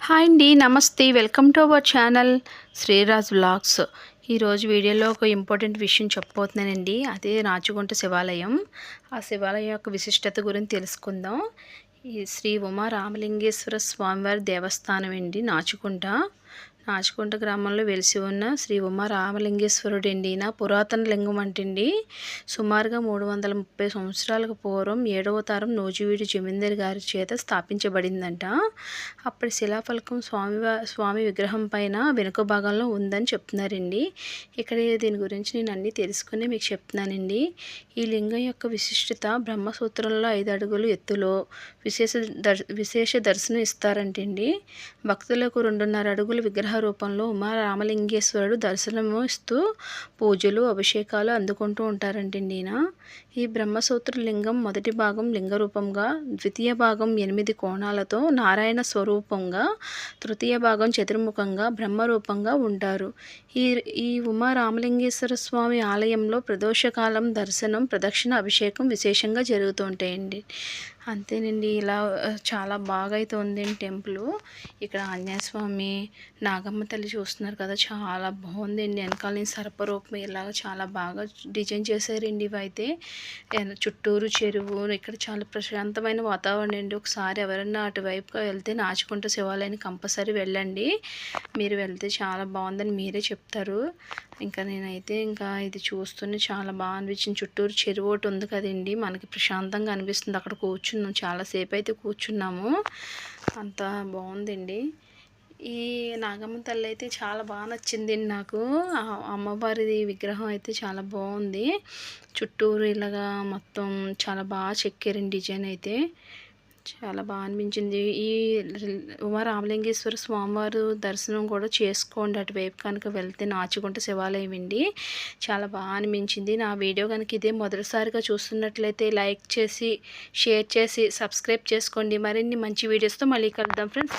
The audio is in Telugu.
హాయ్ అండి, నమస్తే. Welcome to our channel Sreeraj vlogs. ఈరోజు వీడియోలో ఒక ఇంపార్టెంట్ విషయం చెప్పబోతున్నానండి. అదే రాచగుంట శివాలయం. ఆ శివాలయం యొక్క విశిష్టత గురించి తెలుసుకుందాం. ఈ శ్రీ ఉమా రామలింగేశ్వర స్వామివారి దేవస్థానం అండి, నాచుకుంట గ్రామంలో వెలిసి ఉన్న శ్రీ ఉమా రామలింగేశ్వరుడు అండి. ఈయన పురాతన లింగం అంటండి. సుమారుగా 330 సంవత్సరాలకు పూర్వం 7వ తరం నూజివీడు జమీందారు గారి చేత స్థాపించబడిందంట. అప్పటి శిలాఫలకం స్వామి విగ్రహం పైన వెనుక భాగంలో ఉందని చెప్తున్నారండి. ఇక్కడ దీని గురించి నేను అన్నీ తెలుసుకుని మీకు చెప్తున్నానండి. ఈ లింగం యొక్క విశిష్టత బ్రహ్మసూత్రంలో 5 అడుగులు ఎత్తులో విశేష దర్శనం ఇస్తారంటండి. భక్తులకు 2.5 అడుగుల విగ్రహ రూపంలో ఉమా రామలింగేశ్వరుడు దర్శనము ఇస్తూ పూజలు అభిషేకాలు అందుకుంటూ ఉంటారంటండి. ఈ బ్రహ్మసూత్ర లింగం మొదటి భాగం లింగ రూపంగా, ద్వితీయ భాగం 8 కోణాలతో నారాయణ స్వరూపంగా, తృతీయ భాగం చతుర్ముఖంగా బ్రహ్మరూపంగా ఉంటారు. ఈ ఉమా రామలింగేశ్వర స్వామి ఆలయంలో ప్రదోషకాలం దర్శనం, ప్రదక్షిణ, అభిషేకం విశేషంగా జరుగుతూ ఉంటాయండి. అంతేనండి. ఇలా చాలా బాగా అయితే ఉందండి టెంపుల్. ఇక్కడ ఆంజనేయ స్వామి, నాగమ్మ తల్లి చూస్తున్నారు కదా, చాలా బాగుందండి. వెనకాల నుంచి సర్పరూపం ఇలాగ చాలా బాగా డిజైన్ చేశారండి. ఇవైతే చుట్టూరు చెరువు, ఇక్కడ చాలా ప్రశాంతమైన వాతావరణం అండి. ఒకసారి ఎవరైనా అటువైపుగా వెళ్తే నాచుకుంట శివాలయానికి కంపల్సరీ వెళ్ళండి. మీరు వెళ్తే చాలా బాగుందని మీరే చెప్తారు. నేనైతే ఇది చూస్తూనే చాలా బాగా అనిపించింది. చుట్టూరు చెరువు ఒకటి ఉంది కదండి, మనకి ప్రశాంతంగా అనిపిస్తుంది. అక్కడ కూర్చున్నాం, చాలాసేపు అయితే కూర్చున్నాము. అంత బాగుందండి. ఈ నాగమ్మ తల్లి అయితే చాలా బాగా నచ్చిందండి నాకు. అమ్మవారి విగ్రహం అయితే చాలా బాగుంది. చుట్టూరు ఇలాగా మొత్తం చాలా బాగా చెక్కారండి. డిజైన్ అయితే చాలా బాగా అనిపించింది. ఈ ఉమా రామలింగేశ్వర స్వామివారు దర్శనం కూడా చేసుకోండి అటువైపు కనుక వెళ్తే, నాచుకుంట శివాలయం అండి. చాలా బాగా అనిపించింది. నా వీడియో కనుక ఇదే మొదటిసారిగా చూస్తున్నట్లయితే లైక్ చేసి, షేర్ చేసి, సబ్స్క్రైబ్ చేసుకోండి. మరిన్ని మంచి వీడియోస్తో మళ్ళీ కలుద్దాం ఫ్రెండ్స్.